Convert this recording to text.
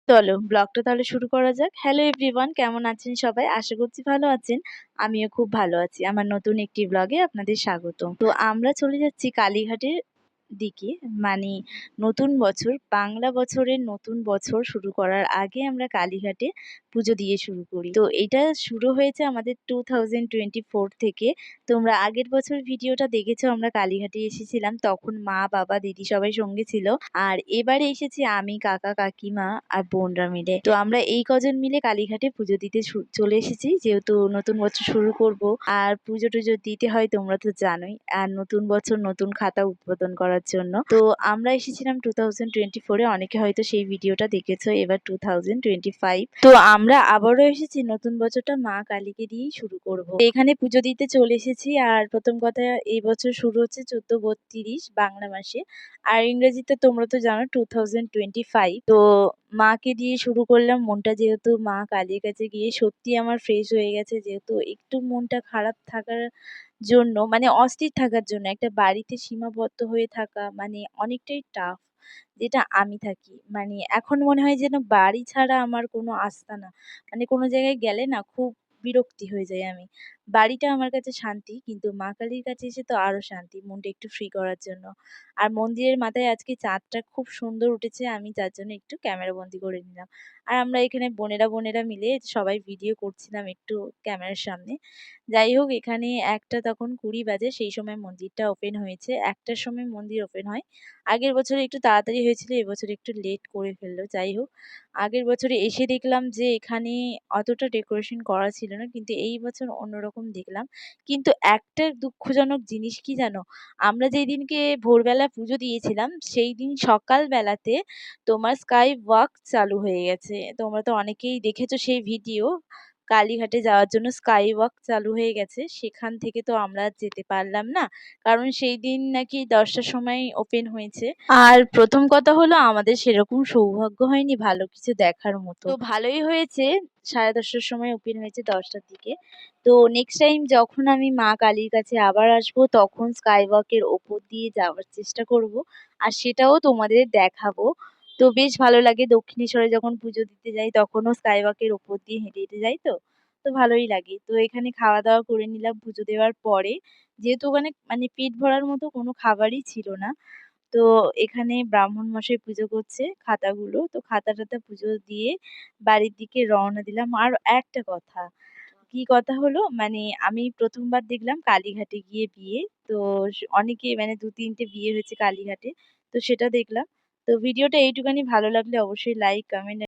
চলো ব্লগটা তাহলে শুরু করা যাক। হ্যালো এভরিওয়ান, কেমন আছেন সবাই? আশা করছি ভালো আছেন। আমিও খুব ভালো আছি। আমার নতুন একটি ব্লগে আপনাদের স্বাগতম। তো আমরা চলে যাচ্ছি কালীঘাটের দিকে, মানে নতুন বছর, বাংলা বছরের নতুন বছর শুরু করার আগে আমরা কালীঘাটে পুজো দিয়ে শুরু করি। তো এটা শুরু হয়েছে আমাদের 2024 থেকে। তোমরা আগের বছর ভিডিওটা দেখেছো, আমরা কালীঘাটে এসেছিলাম, তখন মা বাবা দিদি সবাই সঙ্গে ছিল। আর এবারে এসেছি আমি, কাকা কাকিমা আর বোনরা মিলে। তো আমরা এই কজন মিলে কালীঘাটে পুজো দিতে চলে এসেছি, যেহেতু নতুন বছর শুরু করব। আর পুজো টুজো দিতে হয়, তোমরা তো জানোই। আর নতুন বছর নতুন খাতা উদ্বোধন করার জন্য তো আমরা এসেছিলাম 2024-এ। অনেকে হয়তো সেই ভিডিওটা দেখেছো। এবার 2025, তো আমরা আবারও এসেছি নতুন বছরটা মা কালীকে দিয়েই শুরু করব। এখানে পুজো দিতে চলে এসেছি। আর প্রথম কথা, এই বছর শুরু হচ্ছে 14/32 বাংলা মাসে, আর ইংরেজিতে তোমরা তো জানো 2025। তো মাকে দিয়ে শুরু করলাম। মনটা যেহেতু মা কালীর কাছে গিয়ে সত্যি আমার ফ্রেশ হয়ে গেছে, যেহেতু একটু মনটা খারাপ থাকার জন্য, মানে অস্থির থাকার জন্য, একটা বাড়িতে সীমাবদ্ধ হয়ে থাকা মানে অনেকটাই টাফ, যেটা আমি থাকি। মানে এখন মনে হয় যেন বাড়ি ছাড়া আমার কোনো আস্থা না, মানে কোনো জায়গায় গেলে না খুব বিরক্তি হয়ে যায় আমি। বাড়িটা আমার কাছে শান্তি, কিন্তু মা কালীর কাছে এসে তো আরো শান্তি, মনটা একটু ফ্রি করার জন্য। আর মন্দিরের মাথায় আজকে চাঁদটা খুব সুন্দর উঠেছে, আমি যার জন্য একটু ক্যামেরা বন্দি করে নিলাম। আর আমরা এখানে বোনেরা বোনেরা মিলে সবাই ভিডিও করছিলাম একটু ক্যামেরার সামনে। যাই হোক, এখানে একটা তখন 20 বাজে, সেই সময় মন্দিরটা ওপেন হয়েছে। 1টার সময় মন্দির ওপেন হয়। আগের বছর একটু তাড়াতাড়ি হয়েছিল, এবছর একটু লেট করে ফেললো। যাই হোক, আগের বছরে এসে দেখলাম যে এখানে অতটা ডেকোরেশন করা ছিল না, কিন্তু এই বছর অন্যরকম দেখলাম। কিন্তু একটা দুঃখজনক জিনিস কি জানো, আমরা যেই দিনকে ভোরবেলা পুজো দিয়েছিলাম, সেই দিন সকাল বেলাতে তোমার স্কাই ওয়াক চালু হয়ে গেছে। তোমরা তো অনেকেই দেখেছো সেই ভিডিও। কালীঘাটে যাওয়ার জন্য স্কাই ওয়াক চালু হয়ে গেছে, সেখান থেকে তো আমরা যেতে পারলাম না, কারণ সেই দিন নাকি 10টার সময় ওপেন হয়েছে। আর প্রথম কথা হলো, আমাদের সেরকম সৌভাগ্য হয়নি ভালো কিছু দেখার মতো। তো ভালোই হয়েছে, 10:30টার সময় ওপেন হয়েছে, 10টার দিকে। তো নেক্সট টাইম যখন আমি মা কালীর কাছে আবার আসবো, তখন স্কাই ওয়াকের ওপর দিয়ে যাওয়ার চেষ্টা করব, আর সেটাও তোমাদের দেখাবো। তো বেশ ভালো লাগে, দক্ষিণেশ্বরে যখন পুজো দিতে যাই তখনও স্কাই ওয়াকের ওপর দিয়ে হেঁটে হেঁটে যাই। তো তো ভালোই লাগে। তো এখানে খাওয়া দাওয়া করে নিলাম পুজো দেওয়ার পরে, যেহেতু ওখানে মানে পেট ভরার মতো কোনো খাবারই ছিল না। তো এখানে ব্রাহ্মণ মশাই পুজো করছে খাতাগুলো, তো খাতা টাতা পুজো দিয়ে বাড়ির দিকে রওনা দিলাম। আর একটা কথা, কি কথা হলো, মানে আমি প্রথমবার দেখলাম কালীঘাটে গিয়ে বিয়ে। তো অনেকে মানে 2-3টে বিয়ে হয়েছে কালীঘাটে, তো সেটা দেখলাম। তো ভিডিওটা এইটুখানি, ভালো লাগলে অবশ্যই লাইক কমেন্ট